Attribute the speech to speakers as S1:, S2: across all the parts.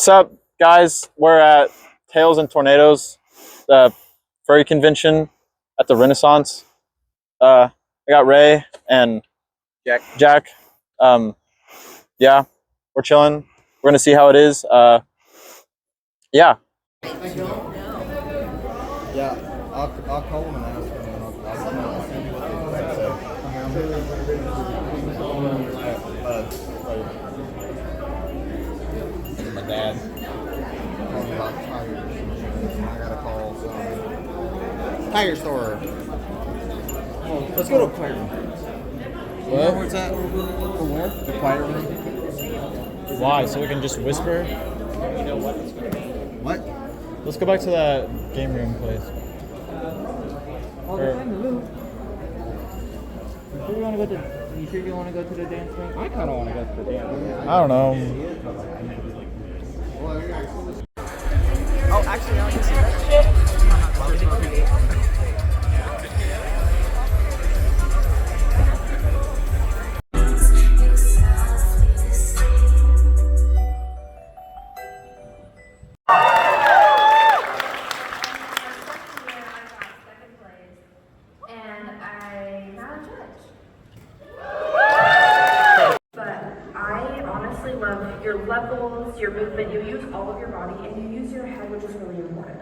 S1: What's up, guys? We're at Tails and Tornadoes, the furry convention at the Renaissance. I got Ray and Jack. Yeah, we're chilling. We're gonna see how it is. Yeah.
S2: Yeah, I'll call him and ask him, and I'll see what they say. My dad told me about tires. I gotta call some tire store. Let's go to the choir room. What? Where's that? For where? The choir room.
S1: Why? So we can just whisper?
S2: What?
S1: Let's go back to that game room place.
S3: You sure you want to go to the dance ring? I kind of want to go to the dance ring.
S1: I don't know.
S3: Oh, actually, I can see that shit.
S4: Love your levels, your movement. You use all of your body and you use your head, which is really important.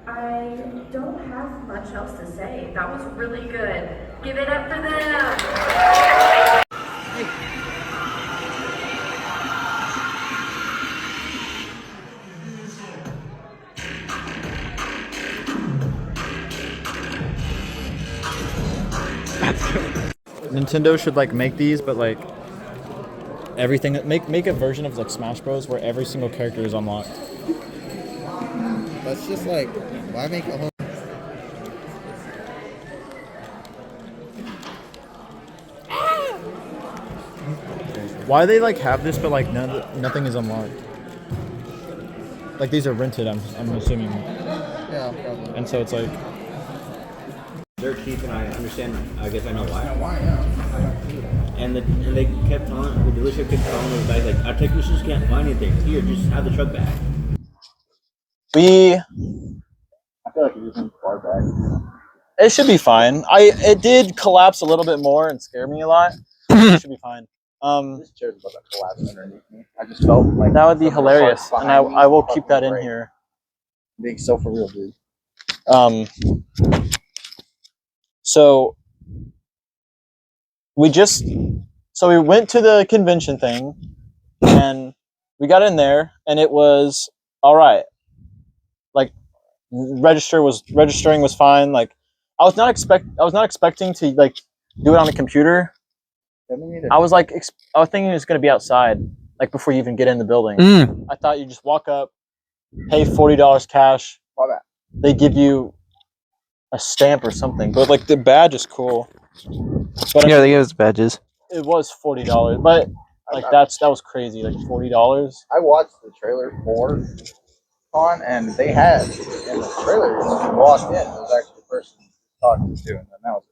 S4: I don't have much else to say. That was really good. Give it up for them.
S1: Nintendo should like make these, but like everything. Make a version of like Smash Bros. Where every single character is unlocked.
S2: That's just like, why make a whole...
S1: Why they like have this, but like nothing is unlocked. Like these are rented. I'm assuming.
S2: Yeah, probably.
S1: And so it's like
S5: they're cheap, and I understand. I guess I know why.
S2: Why not?
S5: And they kept telling the dealership kept telling those guys like, our technicians can't find anything. Here, just have the truck back.
S1: I
S2: feel like you're using far back.
S1: It should be fine. It did collapse a little bit more and scare me a lot. It should be fine.
S2: This chair's about to collapse underneath me. I just felt like
S1: that would be hilarious, and I will keep that in here.
S2: Being so for real, dude.
S1: So we went to the convention thing, and we got in there, and it was all right. Like registering was fine. Like I was not expecting to like do it on a computer. I was thinking it was going to be outside, like before you even get in the building. I thought you just walk up, pay $40 cash. They give you a stamp or something, but like the badge is cool. But
S3: Yeah, they give us badges.
S1: it was $40, but like that was crazy. Like $40.
S2: I watched the trailer for Con, and they had in the trailer. When you walked in, it was actually the person talking to, and then that was it.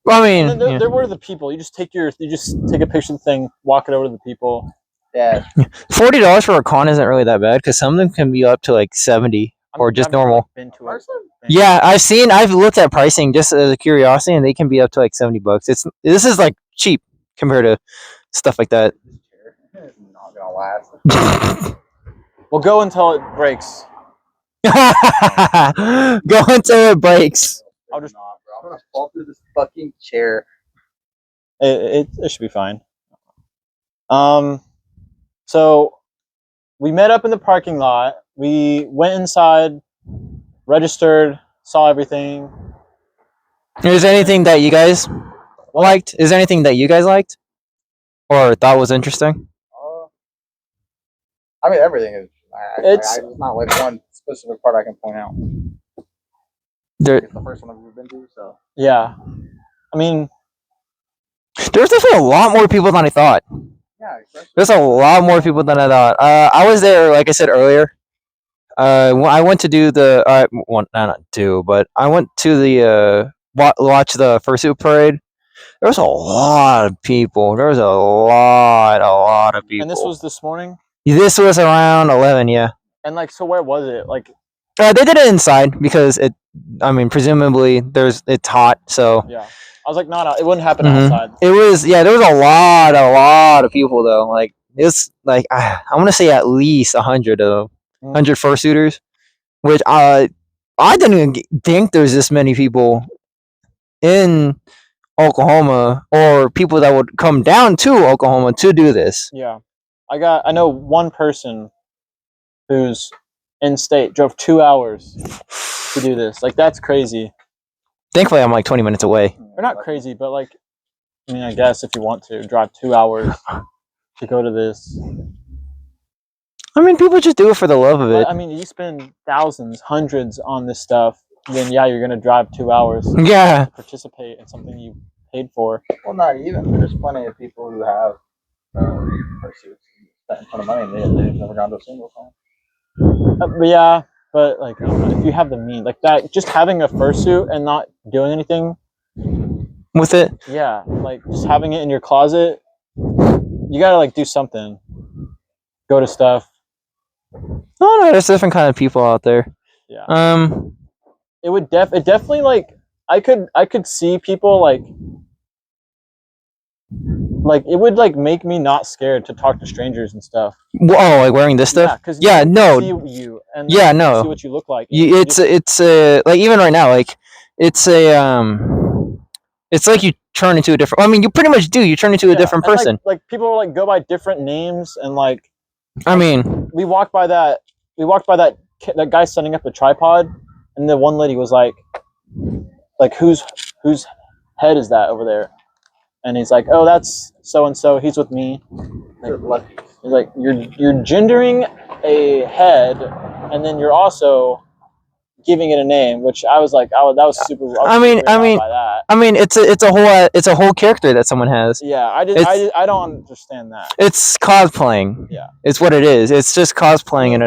S3: Well, I mean,
S1: And then there were the people. You just take a picture of the thing, walk it over to the people.
S2: Yeah.
S3: $40 for a con isn't really that bad because some of them can be up to like 70 or just normal.
S1: Been to it.
S3: Yeah, I've looked at pricing just as a curiosity, and they can be up to like $70. This is like cheap compared to stuff like that.
S2: It's not gonna last.
S1: We'll go until it breaks.
S3: Go until it breaks.
S1: I'll just.
S2: I'm gonna fall through this fucking chair.
S1: It should be fine. So we met up in the parking lot. We went inside, registered, saw everything.
S3: Is there anything that you guys liked? Is there anything that you guys liked or thought was interesting?
S2: I mean, everything is. It's not like one specific part I can point out. It's the first one I've ever been to, so.
S1: Yeah, I mean,
S3: there's definitely a lot more people than I thought.
S2: Yeah,
S3: there's a lot more people than I thought. I was there, like I said earlier. I went to do the. I went to the watch the fursuit parade. There was a lot of people. There was a lot of people.
S1: And this was this morning?
S3: This was around 11. Yeah.
S1: And like, so where was it? Like,
S3: They did it inside because presumably it's hot, so.
S1: yeah. I was like, no, it wouldn't happen
S3: Mhm.
S1: outside.
S3: It was, yeah, there was a lot of people though. Like, it's like, I want to say at least 100 of them. 100 fursuiters, which I didn't even think there's this many people in Oklahoma, or people that would come down to Oklahoma to do this.
S1: Yeah. I know one person who's in state, drove 2 hours to do this. Like, that's crazy.
S3: Thankfully, I'm like 20 minutes away.
S1: Or not crazy, but like, I mean, I guess if you want to drive 2 hours to go to this.
S3: I mean, people just do it for the love of it.
S1: I mean, you spend thousands, hundreds on this stuff, then yeah, you're gonna drive 2 hours.
S3: Yeah.
S1: To participate in something you paid for.
S2: Well, not even. There's plenty of people who have pursuits, spent a ton of money, and they've never gone to a single con.
S1: But yeah, but like, I don't know, if you have the means, like that, just having a fursuit and not doing anything
S3: with it.
S1: Yeah, like just having it in your closet. You gotta like do something. Go to stuff.
S3: Oh no, there's different kind of people out there.
S1: Yeah. It definitely like I could see people like it would like make me not scared to talk to strangers and stuff.
S3: Oh, like wearing this stuff?
S1: Yeah, because
S3: no.
S1: see you and
S3: yeah, no.
S1: see what you look like.
S3: It's like even right now, like it's it's like you turn into a different. I mean, you pretty much do. You turn into a different person.
S1: Like people like go by different names and like.
S3: I mean,
S1: we walked by that guy setting up a tripod, and the one lady was like whose head is that over there? And he's like, oh, that's so and so. He's with me. Like, he's like, you're gendering a head, and then you're also giving it a name, which I was like, that was super. I
S3: mean, it's a whole character that someone has.
S1: Yeah, I don't understand that.
S3: It's cosplaying.
S1: Yeah,
S3: it's what it is. It's just cosplaying in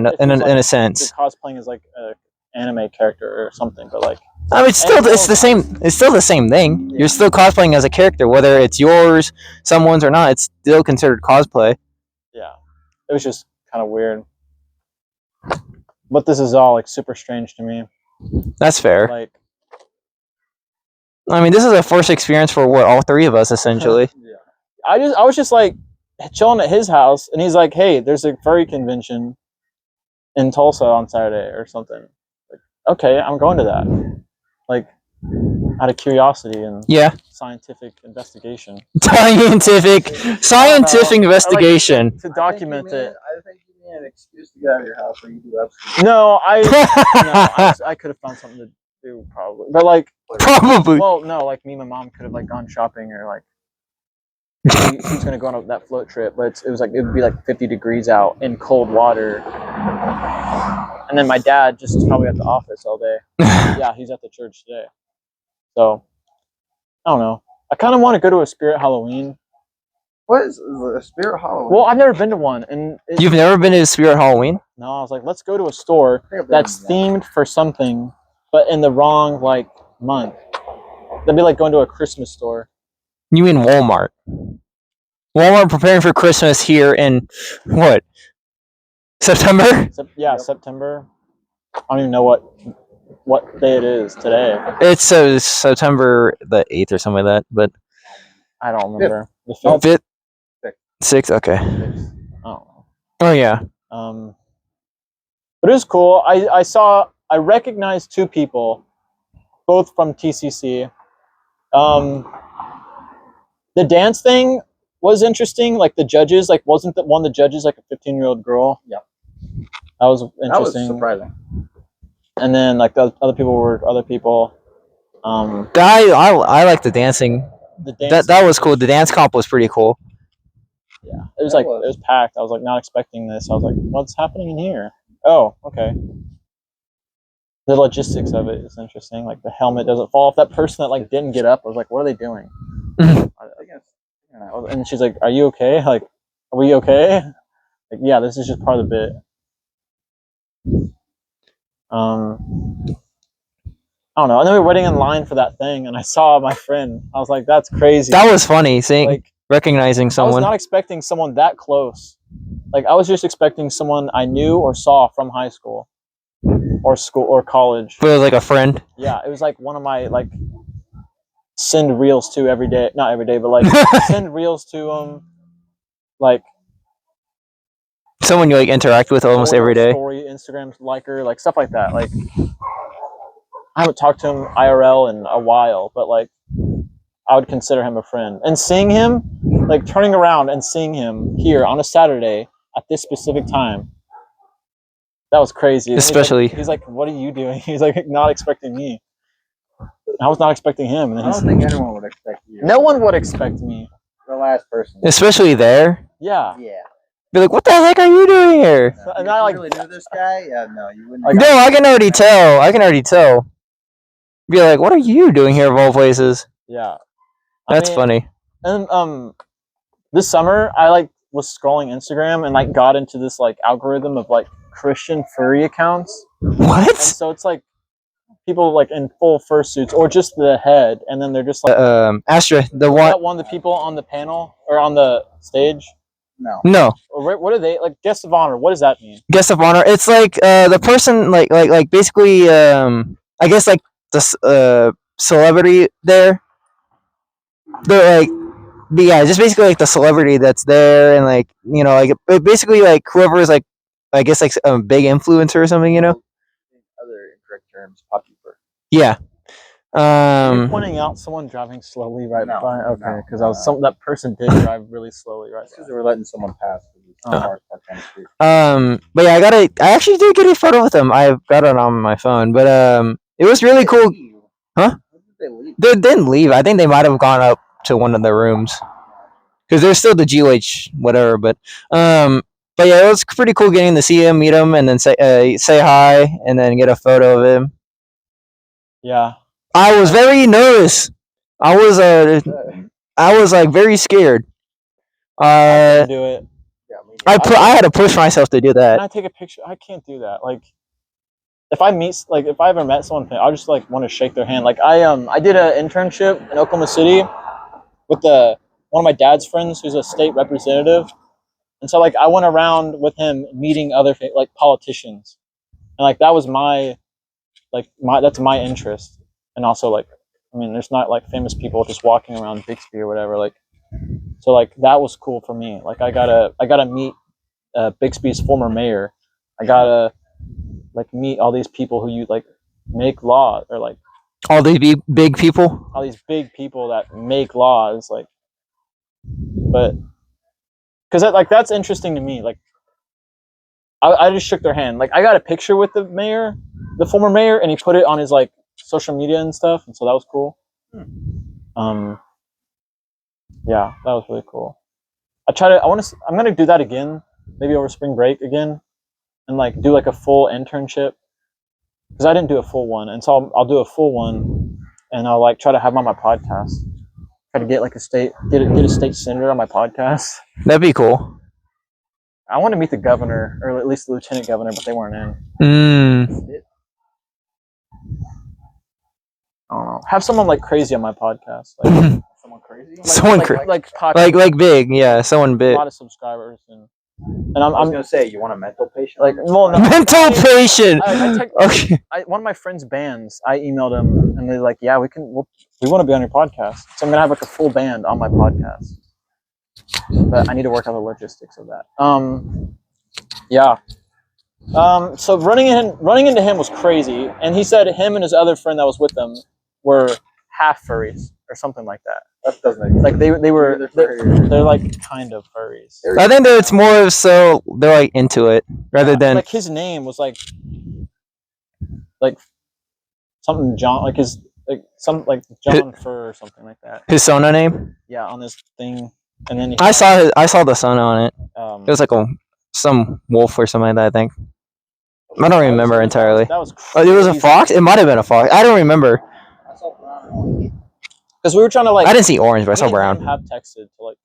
S3: a sense.
S1: Cosplaying is like an anime character or something, but like.
S3: I mean, it's the same. It's still the same thing. Yeah. You're still cosplaying as a character, whether it's yours, someone's, or not. It's still considered cosplay.
S1: Yeah, it was just kind of weird. But this is all like super strange to me.
S3: That's fair.
S1: Like,
S3: I mean, this is a first experience for all three of us, essentially.
S1: Yeah. I was just like chilling at his house, and he's like, "Hey, there's a furry convention in Tulsa on Saturday or something." Like, okay, I'm going to that. Like, out of curiosity and scientific investigation.
S3: Scientific investigation.
S1: Like, to document it.
S2: I think you need an excuse to get out of your house, or you do absolutely.
S1: No, I could have found something to do probably, but like
S3: probably.
S1: Well, no, like me and my mom could have like gone shopping or like she's gonna go on that float trip, but it would be like 50 degrees out in cold water. And then my dad just is probably at the office all day. Yeah, he's at the church today. So, I don't know. I kind of want to go to a Spirit Halloween.
S2: What is a Spirit Halloween?
S1: Well, I've never been to one. And
S3: you've never been to a Spirit Halloween?
S1: No, I was like, let's go to a store that's themed for something, but in the wrong, like, month. That'd be like going to a Christmas store.
S3: You mean Walmart? Walmart preparing for Christmas here in, what? September?
S1: September. I don't even know what day it is today.
S3: It's September the 8th or something like that, but
S1: I don't remember.
S3: The 5th? 6th? Okay. I don't
S1: know.
S3: Oh yeah.
S1: But it was cool. I recognized two people, both from TCC. The dance thing was interesting. Like the judges, like wasn't one of the judges like a 15-year-old girl?
S2: Yeah.
S1: That was interesting.
S2: That was surprising.
S1: And then like the other people were other people.
S3: I like the dancing. That was cool. The dance comp was pretty cool.
S1: Yeah, it was packed. I was like not expecting this. I was like, what's happening in here? Oh, okay. The logistics of it is interesting. Like the helmet doesn't fall off. That person that like didn't get up, I was like, what are they doing? And she's like, are you okay? Like, are we okay? Like, yeah, this is just part of the bit. I don't know. And then we were waiting in line for that thing, and I saw my friend. I was like, "That's crazy."
S3: That was funny. Seeing recognizing
S1: I was
S3: someone.
S1: not expecting someone that close. Like I was just expecting someone I knew or saw from high school or college.
S3: But it was like a friend.
S1: Yeah, it was like one of my like send reels to every day, not every day, but like send reels to them, like
S3: Someone you like interact with almost every day.
S1: Story, Instagram liker, like stuff like that. Like I haven't talked to him IRL in a while, but like I would consider him a friend. And seeing him, like turning around and seeing him here on a Saturday at this specific time, that was crazy. And
S3: Especially,
S1: he's like, "What are you doing?" He's like, not expecting me. I was not expecting him. And
S2: I don't think anyone would expect you.
S1: no one would expect me.
S2: The last person.
S3: especially there.
S1: Yeah.
S2: Yeah.
S3: Be like, what the heck are you doing here?
S2: No,
S1: And
S2: if
S1: I
S2: you
S1: like
S2: really knew this guy. Yeah, no, you wouldn't.
S1: Like,
S3: No, I can already tell. I can already tell. Be like, what are you doing here of all places?
S1: yeah.
S3: That's funny.
S1: And this summer I like was scrolling Instagram and like got into this like algorithm of like Christian furry accounts. And
S3: What?
S1: so it's like people like in full fursuits or just the head, and then they're just like
S3: Astra, the
S1: that
S3: one.
S1: one of the people on the panel or on the stage.
S2: No.
S3: No,
S1: Or what are they like? Guest of honor. What does that mean?
S3: guest of honor. It's like the person, like basically, I guess like the celebrity there. They're like, but yeah, just basically like the celebrity that's there, and like like basically like whoever is like, I guess like a big influencer or something,
S2: Other incorrect terms, popular.
S3: Yeah.
S1: You're pointing out someone driving slowly right
S2: No,
S1: by. Okay,
S2: no,
S1: because that person did drive really slowly right.
S2: Because they were letting someone pass.
S1: Oh.
S3: But yeah, I actually did get a photo with them. I've got it on my phone, but it was really cool. Huh?
S2: They leave.
S3: They didn't leave. I think they might have gone up to one of the rooms because there's still the GH whatever. But yeah, it was pretty cool getting to see him, meet him, and then say hi, and then get a photo of him.
S1: Yeah.
S3: I was very nervous. I was like very scared.
S1: I couldn't do it.
S3: I had to push myself to do
S1: Can
S3: that.
S1: I take a picture? I can't do that. Like, if I ever met someone, I'll just like want to shake their hand. Like I did an internship in Oklahoma City with one of my dad's friends who's a state representative, and so like I went around with him meeting other like politicians, and like that was that's my interest, and also like I mean there's not like famous people just walking around Bixby or whatever like, so like that was cool for me. Like I gotta meet Bixby's former mayor. I gotta like meet all these people who you like make law or like
S3: All these big people.
S1: all these big people that make laws like, but because that's interesting to me. Like I just shook their hand. Like I got a picture with the mayor, the former mayor, and he put it on his like social media and stuff, and so that was cool. Yeah, that was really cool. I'm gonna do that again, maybe over spring break again, and like do like a full internship because I didn't do a full one, and so I'll do a full one, and I'll like try to have him on my podcast. Try to get like a state senator on my podcast.
S3: That'd be cool.
S1: I want to meet the governor or at least the lieutenant governor, but they weren't in. I don't know. Have someone like crazy on my podcast. Like,
S2: Someone crazy.
S3: Someone like big, yeah, someone
S1: a
S3: big.
S1: lot of subscribers and
S2: I was gonna say, you want a mental patient?
S1: like well, no,
S3: Mental patient. Okay.
S1: One of my friends' bands. I emailed them and they're like, "Yeah, we want to be on your podcast." So I'm gonna have like a full band on my podcast, but I need to work out the logistics of that. Yeah. So running into him was crazy, and he said him and his other friend that was with them were half furries or something like that.
S2: That doesn't make sense.
S1: Like they're like kind of furries.
S3: I think that it's more of so they're like into it rather than
S1: like his name was like something John, like his like some like John Fur or something like that.
S3: his Sona name.
S1: Yeah, on this thing, and then
S3: I saw the Sona on it. It was like some wolf or something like that. I think. I don't remember entirely.
S1: That was
S3: It was a fox. It might have been a fox. I don't remember.
S1: because we were trying to like.
S3: I didn't see orange, but I saw
S1: me and
S3: brown.
S1: him have texted to like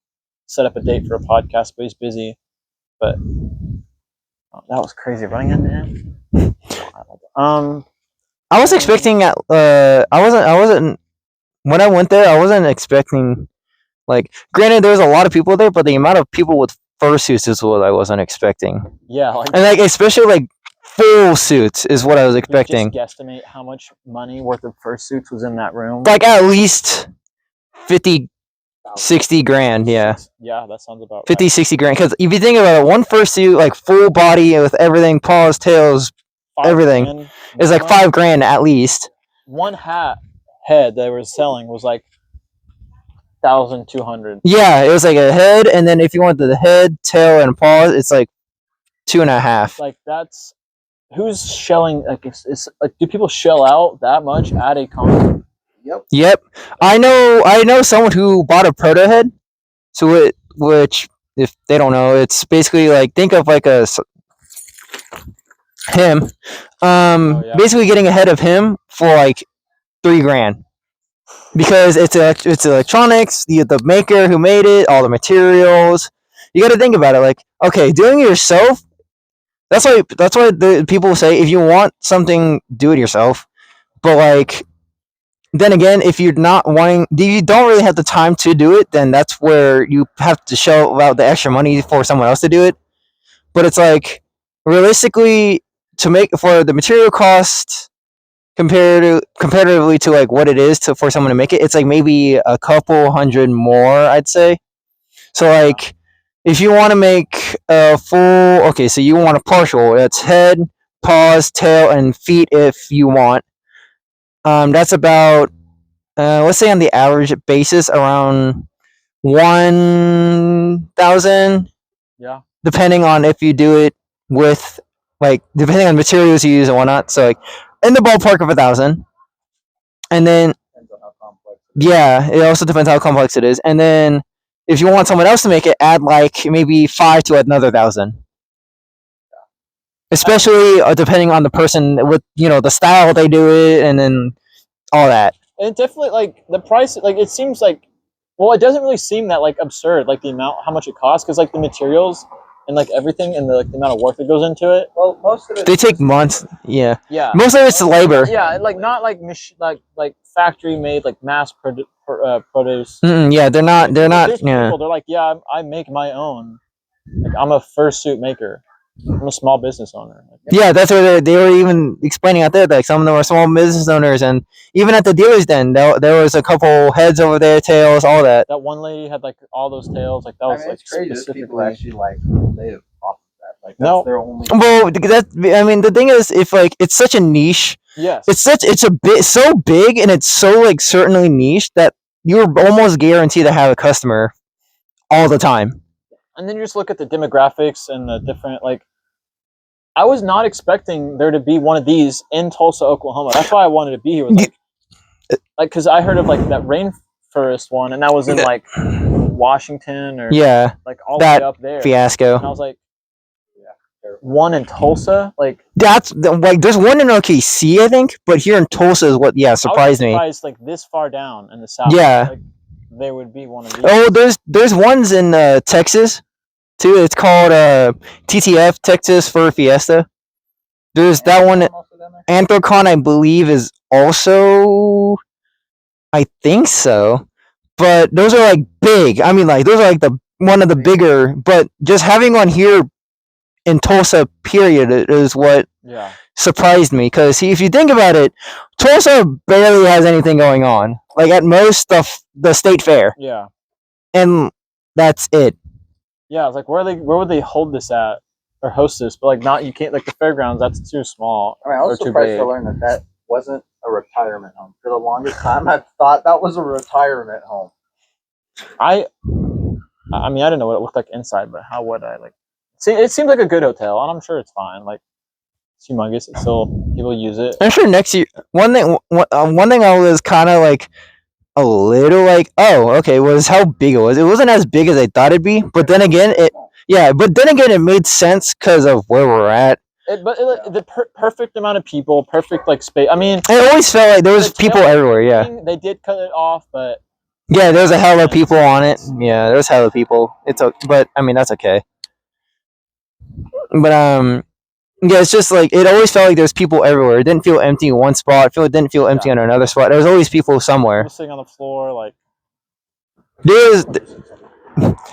S1: set up a date for a podcast, but he's busy. But that was crazy running into him.
S3: I was expecting I wasn't when I went there. I wasn't expecting Like, granted, there's a lot of people there, but the amount of people with fursuits is what I wasn't expecting.
S1: Yeah, like
S3: And like especially like full suits is what I was expecting.
S1: Just guesstimate how much money worth of fursuits was in that room.
S3: Like at least 50, 60 grand. Yeah.
S1: Yeah, that sounds about
S3: 50,
S1: right.
S3: 60 grand. Because if you think about it, one fursuit, like full body with everything, paws, tails, everything,
S1: $5,000
S3: is like
S1: minimum.
S3: $5,000 at least.
S1: One hat head they were selling was like 1,200.
S3: Yeah, it was like a head, and then if you want the head, tail, and paws, it's like 2.5.
S1: Like that's who's shelling like it's like do people shell out that much at a con?
S3: Yep. I know someone who bought a proto head. So it, which if they don't know, it's basically like think of like him.
S1: Yeah.
S3: Basically getting a head of him for like $3,000. Because it's electronics, the maker who made it, all the materials. You got to think about it. Like, okay, doing it yourself. That's why the people say if you want something, do it yourself. But like, then again, if you're not wanting, you don't really have the time to do it, then that's where you have to shell out the extra money for someone else to do it. But it's like realistically to make for the material cost comparatively to like what it is for someone to make it, it's like maybe a couple hundred more, I'd say. So like if you want to make a full, okay, so you want a partial, that's head, paws, tail, and feet if you want. That's about let's say on the average basis around 1,000.
S1: Yeah.
S3: Depending on if you do it with like depending on materials you use and whatnot. So like in the ballpark of 1,000. And then yeah, it also depends how complex it is. And then if you want someone else to make it, add like maybe 5 to another 1,000. Especially depending on the person with the style they do it, and then all that.
S1: And it definitely like the price. Like it seems like, well, it doesn't really seem that like absurd. Like the amount, how much it costs, because like the materials and like everything and the amount of work that goes into it.
S2: Well, most of it.
S3: They take months. Yeah.
S1: Yeah.
S3: Most of it's labor.
S1: Yeah, like not like like factory made like mass produce.
S3: Yeah, they're not. They're not. Yeah.
S1: People, they're like, yeah, I make my own. Like I'm a fursuit maker. I'm a small business owner.
S3: Yeah, that's what they were even explaining out there. Like some of them are small business owners, and even at the dealers, then there was a couple heads over there, tails, all that.
S1: That one lady had like all those tails. Like that was like
S2: it's crazy. People actually like live off of that. Like
S1: no,
S2: their only.
S3: Well, I mean, the thing is, if like it's such a niche.
S1: Yes.
S3: It's a bit so big, and it's so like certainly niche that you're almost guaranteed to have a customer all the time.
S1: And then you just look at the demographics and the different like. I was not expecting there to be one of these in Tulsa, Oklahoma. That's why I wanted to be here. Was like because I heard of like that rainforest one, and that was in like Washington or like all the way up there.
S3: Fiasco.
S1: And I was like, one in Tulsa, like
S3: that's like there's one in OKC, I think, but here in Tulsa is what surprised me.
S1: Like this far down in the south.
S3: Yeah,
S1: like, there would be one of these.
S3: Oh, there's ones in Texas. Too, it's called TTF Texas Fur Fiesta. There's that one. Anthrocon, I believe, is also. I think so, but those are like big. I mean, like those are like one of the bigger. But just having one here in Tulsa, period, is what surprised me. Because if you think about it, Tulsa barely has anything going on. Like at most, the state fair.
S1: Yeah,
S3: and that's it.
S1: Yeah, I was like, where would they hold this at or host this? But like, not you can't like the fairgrounds. That's too small.
S2: I mean, I was surprised to learn that wasn't a retirement home. For the longest time, I thought that was a retirement home.
S1: I mean, I didn't know what it looked like inside, but how would I like? See, it seems like a good hotel, and I'm sure it's fine. Like, it's humongous. It's still people use it.
S3: I'm sure next year. One thing I was kind of like. A little like okay was how big it was. It wasn't as big as I thought it'd be, but then again it made sense because of where we're at.
S1: The perfect amount of people, perfect like space. I mean,
S3: it always felt like there was people everywhere. Yeah,
S1: they did cut it off, but
S3: yeah, there was a hell of people on it. Yeah, there was hell of people. But I mean that's okay. But yeah, it's just like it always felt like there's people everywhere. It didn't feel empty in one spot. It didn't feel empty on another spot. There was always people somewhere.
S1: People sitting on the floor, like
S3: there's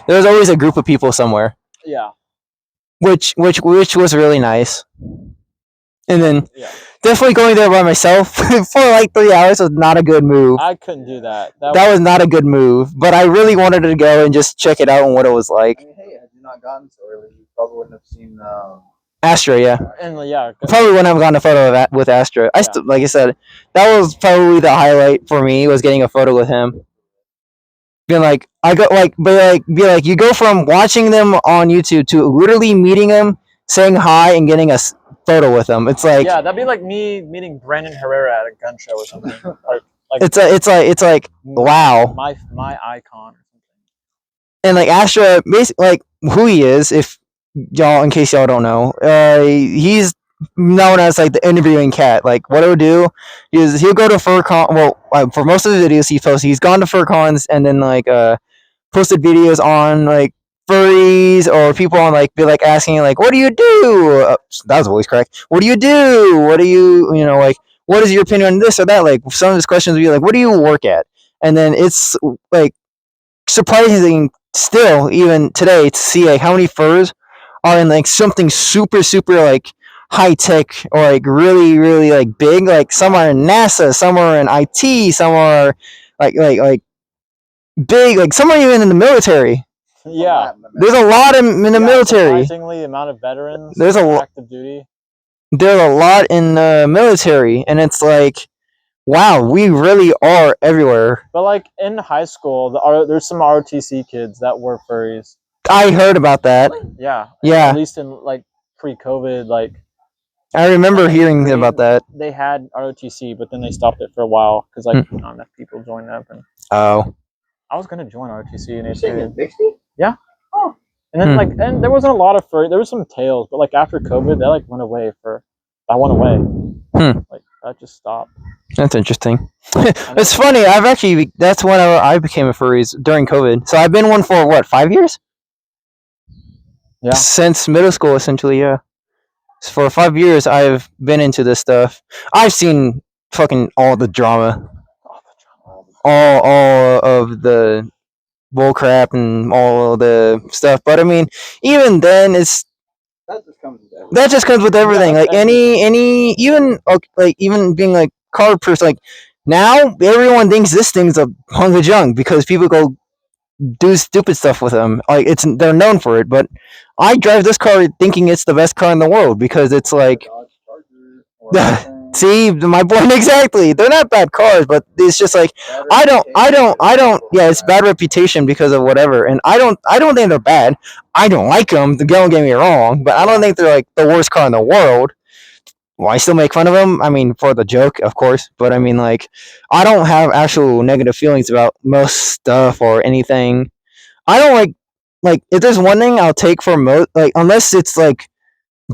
S3: there's always a group of people somewhere,
S1: Yeah.
S3: which was really nice. And then
S1: Yeah.
S3: definitely going there by myself for like 3 hours was not a good move.
S1: I couldn't do that.
S3: That was not a good move, but I really wanted to go and just check it out and what it was like.
S2: I mean, hey, had you not gotten so early, you probably wouldn't have seen.
S3: Astra, yeah.
S1: And yeah,
S3: Probably wouldn't have gotten a photo of that with Astra. Like I said, that was probably the highlight for me, was getting a photo with him. Being like, be like, you go from watching them on YouTube to literally meeting them, saying hi, and getting a photo with them. It's like,
S1: yeah, that'd be like me meeting Brandon Herrera at a gun show or something. like
S3: it's like wow.
S1: My icon or something.
S3: And like Astra, basically, like who he is, if y'all, in case y'all don't know, he's known as like the interviewing cat. Like what he'll do is he'll go to Furry Con. Well, for most of the videos he posts, he's gone to Furry Cons and then like posted videos on like furries, or people on like be like asking like, what do you do? That was always correct. What do you do? What do you know, like what is your opinion on this or that? Like some of his questions would be like, what do you work at? And then it's like surprising still even today to see like how many furs are in like something super super like high tech, or like really really like big. Like some are in NASA, some are in IT, some are like big, like some are even in the military.
S1: Yeah,
S3: There's a lot in the military.
S1: Surprisingly, the amount of veterans.
S3: There's
S1: active duty.
S3: There's a lot in the military, and it's like, wow, we really are everywhere.
S1: But like in high school, there's some ROTC kids that were furries.
S3: I heard about that.
S1: Yeah.
S3: Yeah.
S1: At least in like pre-COVID, like.
S3: I remember hearing about that.
S1: They had ROTC, but then they stopped it for a while because like not enough people joined up. And
S3: oh.
S1: I was gonna join ROTC in
S2: Bixby?
S1: Yeah.
S2: Oh.
S1: And then like, and there wasn't a lot of furry. There was some tails, but like after COVID, they like went away for. I went away. Like that just stopped.
S3: That's interesting. It's funny. That's when I became a furries during COVID. So I've been one for what, 5 years?
S1: Yeah.
S3: Since middle school, essentially. Yeah. So for 5 years, I've been into this stuff. I've seen fucking all the drama, all of the bullcrap and all of the stuff. But I mean, even then, that just comes with everything. Like any even like even being like car person, like now everyone thinks this thing's a hunk of junk because people go do stupid stuff with them. Like they're known for it, but I drive this car thinking it's the best car in the world because it's like, see, my point exactly. They're not bad cars, but it's just like I don't. Yeah, it's bad reputation because of whatever, and I don't think they're bad. I don't like them. Don't get me wrong, but I don't think they're like the worst car in the world. Well, I still make fun of them. I mean, for the joke, of course, but I mean, like, I don't have actual negative feelings about most stuff or anything. I don't like if there's one thing I'll take for most, like, unless it's like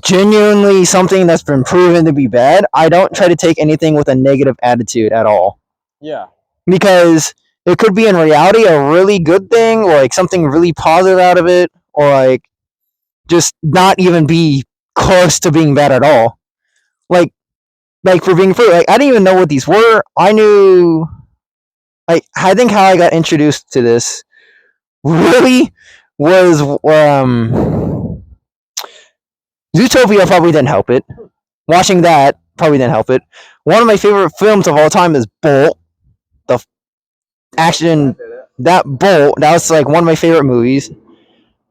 S3: genuinely something that's been proven to be bad, I don't try to take anything with a negative attitude at all.
S1: Yeah.
S3: Because it could be in reality a really good thing, or like something really positive out of it, or like just not even be close to being bad at all. Like for being free, like I didn't even know what these were. I knew, like, I think how I got introduced to this really was Zootopia probably didn't help it. Watching that probably didn't help it. One of my favorite films of all time is Bolt. The action, that Bolt, that was like one of my favorite movies.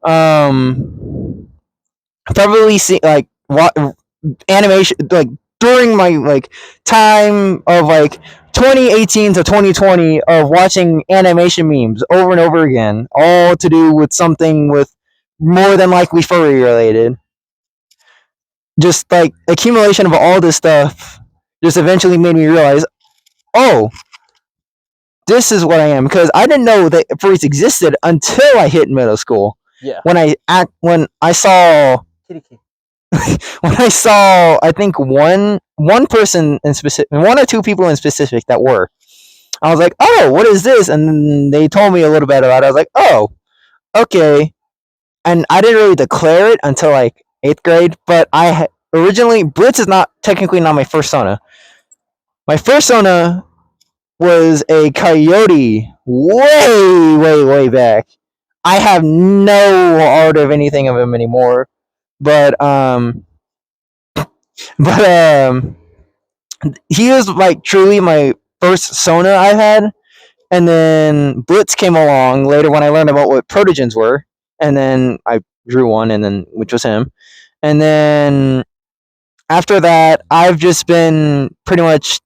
S3: Probably see like what animation, like during my like time of like 2018 to 2020 of watching animation memes over and over again, all to do with something with more than likely furry related. Just like accumulation of all this stuff just eventually made me realize, oh, this is what I am, because I didn't know that furries existed until I hit middle school.
S1: Yeah.
S3: When I saw I think one person in specific, one or two people in specific that were, I was like, oh, what is this? And then they told me a little bit about it. I was like, oh, okay. And I didn't really declare it until like 8th grade, but originally, Blitz is technically not my first Sona. My first Sona was a coyote way back. I have no art of anything of him anymore. But but he was like truly my first Sona I had, and then Blitz came along later when I learned about what protogens were, and then I drew one, and then which was him, and then after that I've just been pretty much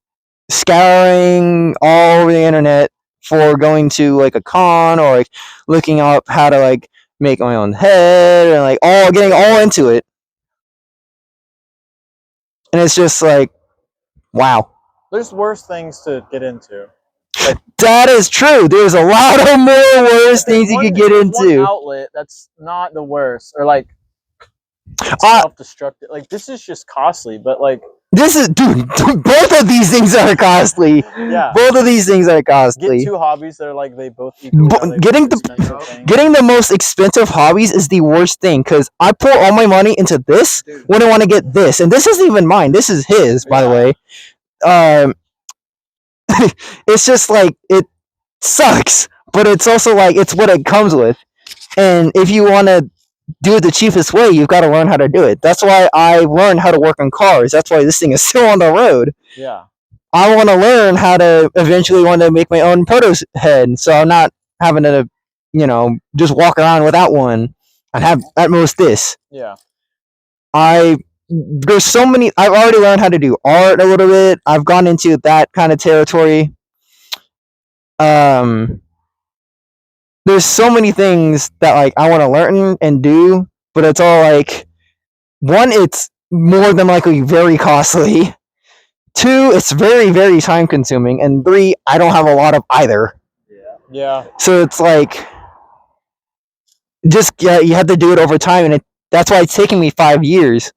S3: scouring all over the internet for going to like a con or like looking up how to like make my own head and like all getting all into it, and it's just like wow.
S1: There's worse things to get into.
S3: That is true. There's a lot of more worse things you could get into.
S1: One outlet that's not the worst, or like self-destructive. Like this is just costly, but like
S3: this is dude. Both of these things are costly.
S1: Yeah,
S3: both of these things are costly.
S1: Get two hobbies that are like they both equal.
S3: Getting the most expensive hobbies is the worst thing because I pour all my money into this when I want to get this, and this isn't even mine. This is his, by the way. It's just like it sucks, but it's also like it's what it comes with, and if you want to do it the cheapest way, you've got to learn how to do it. That's why I learned how to work on cars. That's why this thing is still on the road.
S1: Yeah,
S3: I want to learn how to eventually want to make my own proto head, so I'm not having to, just walk around without one and have at most this.
S1: Yeah.
S3: There's so many. I've already learned how to do art a little bit. I've gone into that kind of territory. There's so many things that like I want to learn and do, but it's all like, one, it's more than likely very costly. Two, it's very, very time consuming, and three, I don't have a lot of either.
S1: Yeah.
S3: So it's like, you have to do it over time, and that's why it's taking me 5 years.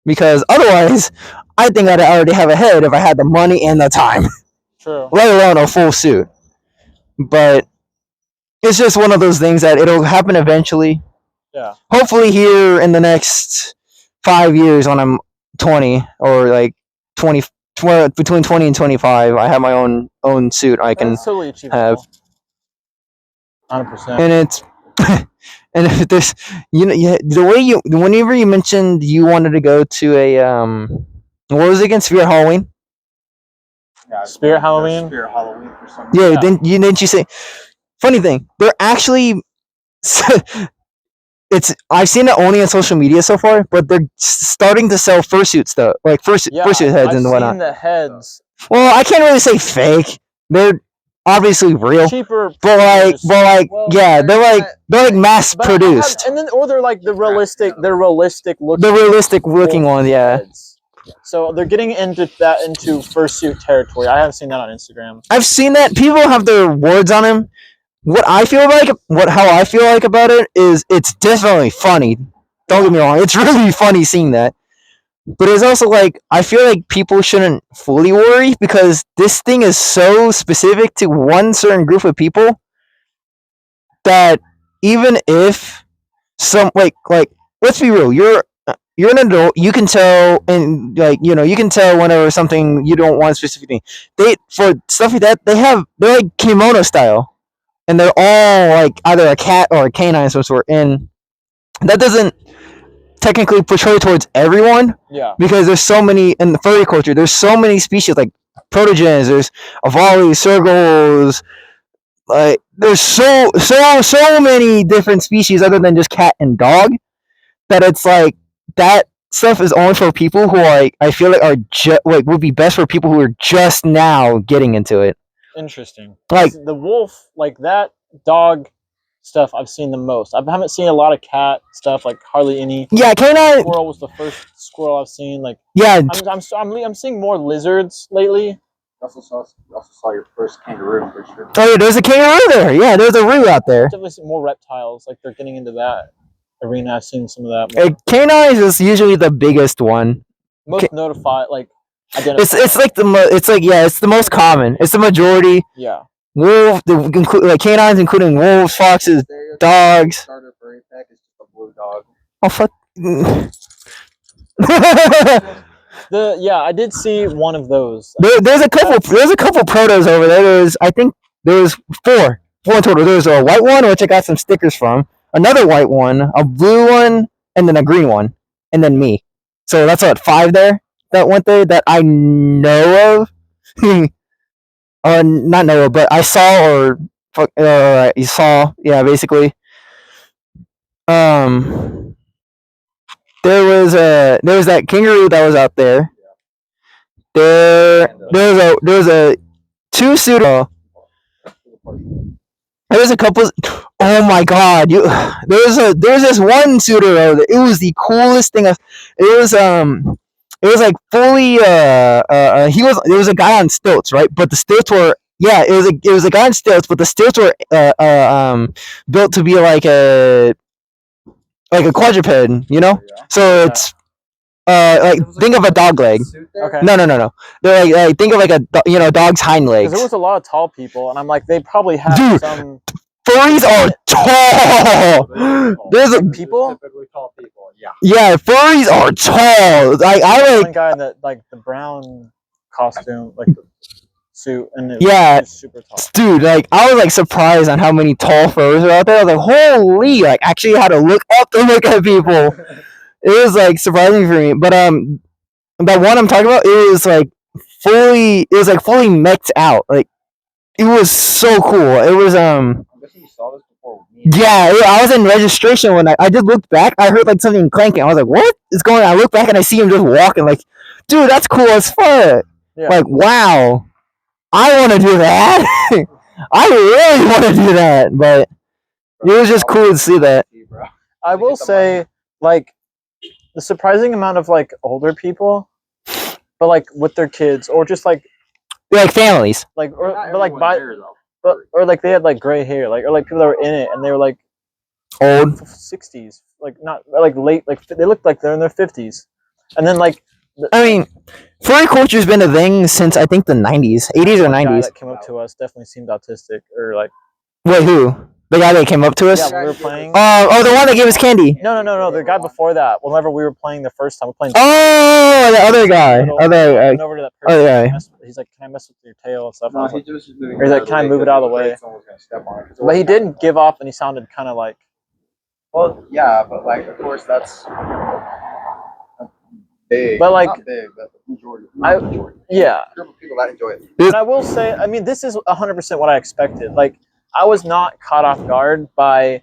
S3: Because otherwise, I think I'd already have a head if I had the money and the time.
S1: True.
S3: Let alone a full suit. But it's just one of those things that it'll happen eventually.
S1: Yeah.
S3: Hopefully here in the next 5 years when I'm 20 or like 20, between 20 and 25, I have my own suit I can
S1: totally achievable.
S3: have.
S1: 100%.
S3: And it's and if there's the way whenever you mentioned you wanted to go to a what was it again, Spirit Halloween?
S1: Yeah, Spirit Halloween
S2: for some reason.
S3: Yeah, didn't you say? Funny thing, they're actually I've seen it only on social media so far, but they're starting to sell fursuit stuff, like fursuit heads and whatnot.
S1: I've seen the heads.
S3: Well, I can't really say fake. They're obviously real,
S1: cheaper,
S3: they're like mass produced.
S1: And then, or they're like the realistic
S3: looking ones, yeah.
S1: Heads. So they're getting into fursuit territory. I haven't seen that on Instagram.
S3: I've seen that people have their words on them. How I feel like about it is it's definitely funny. Don't get me wrong, it's really funny seeing that. But it's also like, I feel like people shouldn't fully worry because this thing is so specific to one certain group of people that even if let's be real, you're an adult, you can tell, and you can tell whenever something you don't want specifically. For stuff like that, they're like kimono style, and they're all like either a cat or a canine of some sort, and that doesn't technically portray towards everyone.
S1: Yeah.
S3: Because there's so many in the furry culture. There's so many species like protogens. There's avali, circles. Like there's so many different species other than just cat and dog. That it's like that stuff is only for people who are I feel like would be best for people who are just now getting into it.
S1: Interesting.
S3: Like
S1: the wolf, like that dog stuff I've seen the most. I haven't seen a lot of cat stuff, like hardly any.
S3: Yeah, canine.
S1: Squirrel was the first squirrel I've seen. Like
S3: yeah,
S1: I'm seeing more lizards lately.
S2: You also saw your first kangaroo for sure.
S3: Oh yeah, there's a kangaroo there. Yeah, there's a roo out there.
S1: Definitely see more reptiles. Like they're getting into that arena. I've seen some of that. More.
S3: Canines is usually the biggest one.
S1: Most notified, like identified.
S3: It's the most common. It's the majority.
S1: Yeah.
S3: Wolf, canines, including wolves, foxes, dogs.
S2: Starter furry pack is just a blue dog.
S3: Oh fuck!
S1: I did see one of those.
S3: There's a couple protos over there. I think There was four in total. There was a white one, which I got some stickers from, another white one, a blue one, and then a green one, and then me. So that's what, 5 there that went there that I know of. Not know of, but I saw or you saw, yeah, basically. There was that kangaroo that was out there. There was a 2 suitor. There was a couple. Oh my god! There was this one suitor. It was the coolest thing. It was like fully. There was a guy on stilts, right? But the stilts were, yeah. It was a guy on stilts, but the stilts were built to be like a quadruped, you know. So it's like think of a dog leg.
S1: Okay.
S3: No. They're like think of like a dog's hind legs.
S1: Because there was a lot of tall people, and I'm like, they probably have
S3: Dude.
S1: some
S3: Furries are tall. There's a
S1: people.
S2: Typically tall people. Yeah.
S3: Yeah, furries are tall. Like I
S1: One
S3: like.
S1: guy in the brown costume, like the suit, and it
S3: Yeah.
S1: was super tall.
S3: Dude, like I was like surprised on how many tall furries are out there. I was like, holy! Like actually had to look up to look at people. It was like surprising for me. But that one I'm talking about, it was like fully mexed out. Like it was so cool. It was
S2: I'm guessing you saw this before me.
S3: Yeah, I was in registration when I just looked back. I heard like something clanking. I was like, "What is going on?" I look back and I see him just walking. Like, dude, that's cool as fuck.
S1: Yeah.
S3: Like, wow, I want to do that. I really want to do that. But it was just cool to see that.
S1: I will say, like, the surprising amount of like older people, but like with their kids, or just like
S3: Families.
S1: like or like they had like gray hair, like, or like people that were in it and they were like
S3: Old.
S1: 60s, like not like late, like they looked like they're in their 50s, and then like
S3: I mean, furry culture's been a thing since I think the 90s, 80s or
S1: one guy
S3: 90s.
S1: that came up to us definitely seemed autistic, or like
S3: Wait, who? The guy that came up to us?
S1: yeah, when we were playing.
S3: Oh, the one that gave us candy.
S1: No, the guy before that. Whenever we were playing the first time, we were playing.
S3: Oh, the other guy.
S1: Went over to that person.
S3: Oh, yeah.
S1: He's like, "Can I mess with your tail and stuff?"
S2: No,
S1: I was
S2: he
S1: like,
S2: just was moving
S1: Or he's like, "Can I move it out of the way?"
S2: Someone was gonna step on it.
S1: But he didn't give off, and he sounded kind of like.
S2: Well, yeah, but like, of course, that's big.
S1: But, like,
S2: not big, but the majority.
S1: Yeah.
S2: Group of people that enjoy it.
S1: And I will say, I mean, this is 100% what I expected. Like, I was not caught off guard by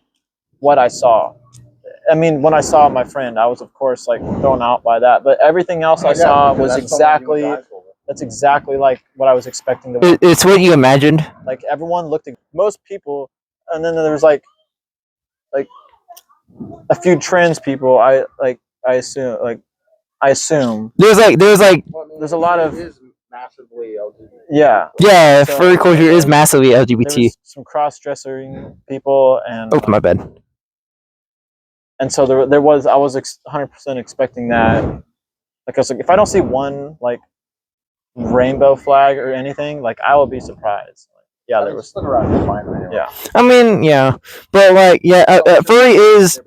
S1: what I saw. I mean, when I saw my friend, I was, of course, like, thrown out by that. But everything else I saw was exactly, that's exactly like what I was expecting to watch.
S3: It's what you imagined.
S1: Like, everyone looked at most people, and then there was, like a few trans people, I assume.
S3: There's
S1: There's a lot of.
S2: It is massively LGBT.
S1: Yeah.
S3: yeah,
S1: So-
S3: furry culture is massively
S1: There
S3: LGBT.
S1: was some cross-dressing people, and
S3: Oh, my bad.
S1: and so there was, I was 100% expecting that. Like, I was like, if I don't see one like rainbow flag or anything, like, I will be surprised. Like, yeah, there was.
S2: Look around, you'll find it anyway.
S1: Yeah.
S3: I mean, yeah, but like, yeah, furry is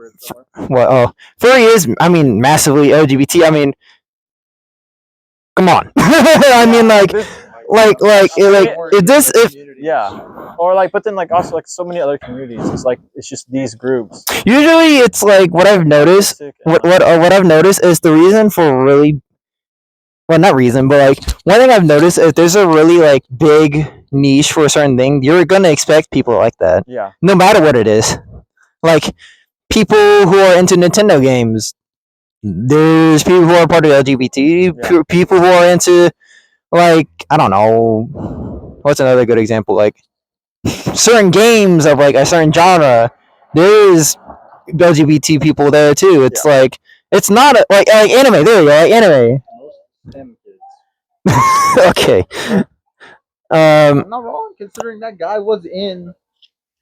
S3: what? Oh, furry is. I mean, massively LGBT. I mean, come on. I mean, like if this if
S1: Yeah. Or like, but then like also like so many other communities. It's like it's just these groups.
S3: usually it's like what I've noticed. What I've noticed is the reason for really. Well, not reason, but like one thing I've noticed is there's a really like big niche for a certain thing. You're gonna expect people like that,
S1: Yeah.
S3: no matter what it is. Like people who are into Nintendo games. There's people who are part of LGBT.
S1: Yeah.
S3: People who are into like I don't know. What's another good example? Like certain games of like a certain genre. There is LGBT people there too. It's like it's not like anime. There you go, like anime.
S2: Them kids.
S3: Okay.
S2: I'm not wrong, considering that guy was in.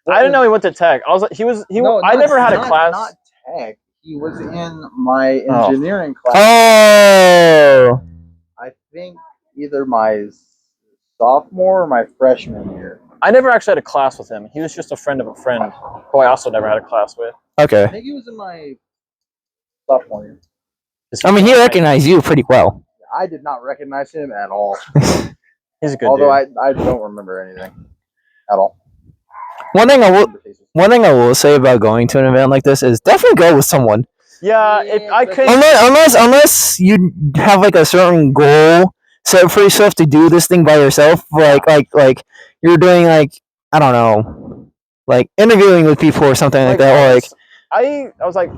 S1: I didn't know he went to tech. I was like, I never had a class.
S2: Not tech. He was in my
S1: Oh.
S2: engineering class.
S3: Oh.
S2: I think either my sophomore or my freshman year.
S1: I never actually had a class with him. He was just a friend of a friend who I also never had a class with.
S2: I
S3: Okay.
S2: think he was in my sophomore year.
S3: I mean, he recognized you pretty well.
S2: I did not recognize him at all.
S1: He's a good
S2: Although
S1: dude.
S2: I don't remember anything. at all.
S3: One thing I will say about going to an event like this is definitely go with someone.
S1: Yeah, if I could.
S3: Unless you have like a certain goal set for yourself to do this thing by yourself, like you're doing like I don't know, like interviewing with people or something like that, or like
S1: I was like,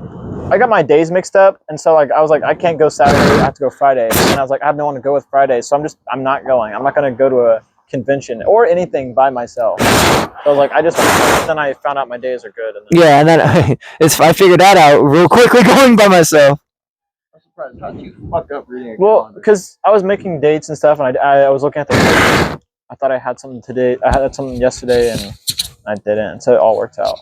S1: I got my days mixed up, and so like I was like, I can't go Saturday, I have to go Friday, and I was like, I have no one to go with Friday, so I'm not going. I'm not gonna go to a convention or anything by myself. So I was like, then I found out my days are good. And
S3: yeah, and then I figured that out real quickly going by myself.
S2: I'm surprised. How'd you fuck up reading a
S1: Well,
S2: calendar?
S1: because I was making dates and stuff, and I was looking at the. I thought I had something today. I had something yesterday, and I didn't. So it all worked out.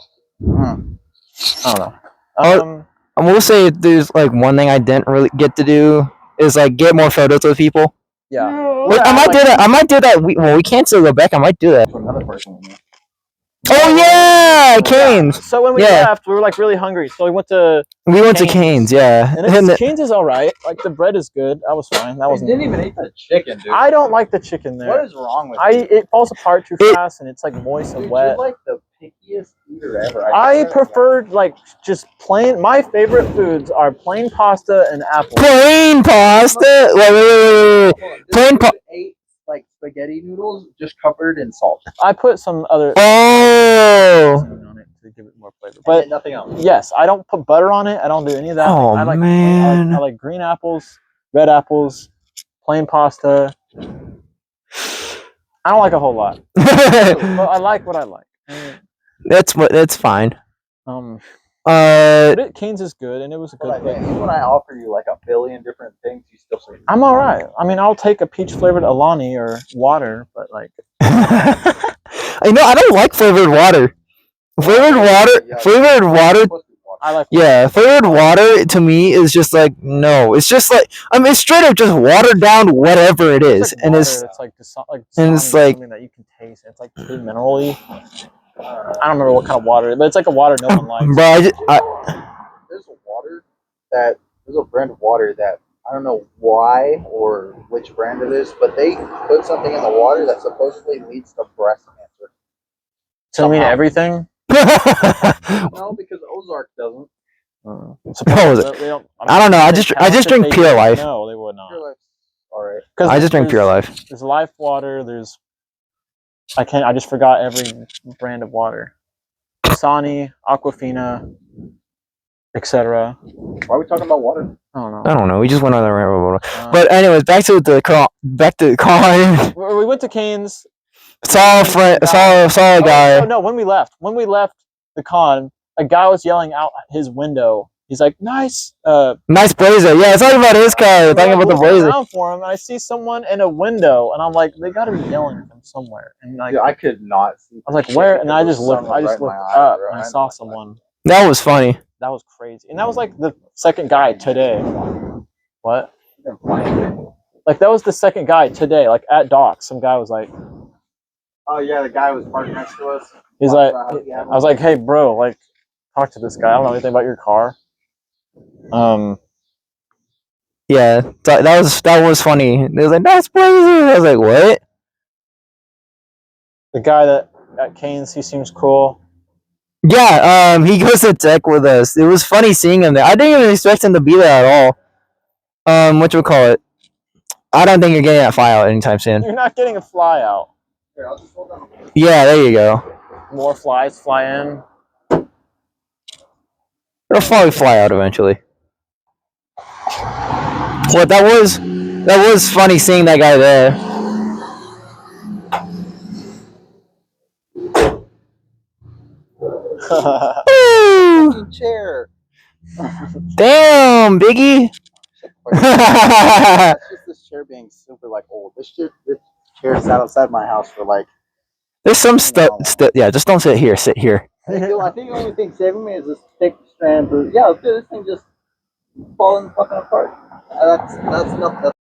S1: I don't know.
S3: I will say there's like one thing I didn't really get to do is like get more photos with people.
S1: Yeah.
S3: I might do that. I might do that. We can't still go back. I might do that.
S2: Another person.
S3: Oh yeah, Canes.
S1: So when we left, we were like really hungry, so we went to
S3: Canes. Yeah,
S1: and Canes is all right. Like the bread is good. That was fine. That wasn't.
S2: Didn't even eat the chicken, dude.
S1: I don't like the chicken there.
S2: What is wrong with you?
S1: It falls apart too fast, and it's like moist and wet.
S2: You're like the pickiest eater ever.
S1: I prefer like just plain. My favorite foods are plain pasta and apples.
S3: Plain pasta. Wait. Plain pasta.
S2: Ate like spaghetti noodles just covered in salt.
S1: I put some other
S3: Oh.
S1: on it to give it more flavor, but
S2: nothing else.
S1: Yes, I don't put butter on it. I don't do any of that.
S3: Oh,
S1: I like,
S3: man.
S1: I like green apples, red apples, plain pasta. I don't like a whole lot, but I like what I like.
S3: That's fine.
S1: But Cane's is good, and it was a good thing.
S2: Even when I offer you like a billion different things, you still say
S1: I'm all right. I mean, I'll take a peach flavored Alani or water, but like,
S3: I don't like flavored water. Flavored water.
S1: I like.
S3: Yeah, flavored water to me is just like no. It's just like it's straight up just watered down whatever it is,
S1: like
S3: and
S1: water,
S3: it's
S1: and it's like something that you can taste. It's like pretty minerally. I don't remember what kind of water, but it's like a water no one likes.
S3: Bro,
S2: there's a brand of water that I don't know why or which brand it is, but they put something in the water that supposedly leads to breast cancer.
S1: So you mean everything?
S2: No, because Ozark doesn't.
S3: I don't know. I just drink Pure Life.
S1: No, they would not.
S2: Pure Life's all right.
S3: I just drink Pure Life.
S1: There's Life water. There's I just forgot every brand of water. Dasani, Aquafina, etc.
S2: Why are we talking about water?
S3: I don't know. We just went on the railroad. But anyways, back to the con.
S1: We went to Cane's.
S3: Saw a guy.
S1: No, when we left the con, a guy was yelling out his window. He's like, "Nice
S3: Blazer." Yeah, it's talking about his car. Talking about the Blazer.
S1: Around for him, and I see someone in a window, and I'm like, they got to be yelling from somewhere. And like,
S2: I could not see.
S1: I was like, where? And I just looked up, and I saw someone.
S3: That was funny.
S1: That was crazy, and that was like the second guy today. What? Like that was the second guy today. Like at Docs, some guy was like,
S2: "Oh yeah, the guy was parked next to us."
S1: He's like, I was like, "Hey, bro, like, talk to this guy. I don't know anything about your car."
S3: Yeah, that was funny. They was like, "That's Blazer." I was like, "What?"
S1: The guy that at Cane's, he seems cool.
S3: Yeah, he goes to tech with us. It was funny seeing him there. I didn't even expect him to be there at all. What you call it? I don't think you're getting that fly out anytime soon.
S1: You're not getting a fly out.
S2: Here, I'll just hold down.
S3: Yeah, there you go.
S1: More flies fly in.
S3: It'll probably fly out eventually. What that was funny seeing that guy there.
S2: Chair.
S3: Damn, Biggie.
S2: That's just this chair being super like old. This chair sat outside my house for like.
S3: There's some stuff. Yeah, just don't sit here. Sit here.
S2: I think the only thing saving me is this thick strand. Yeah, this thing just falling fucking apart. That's not.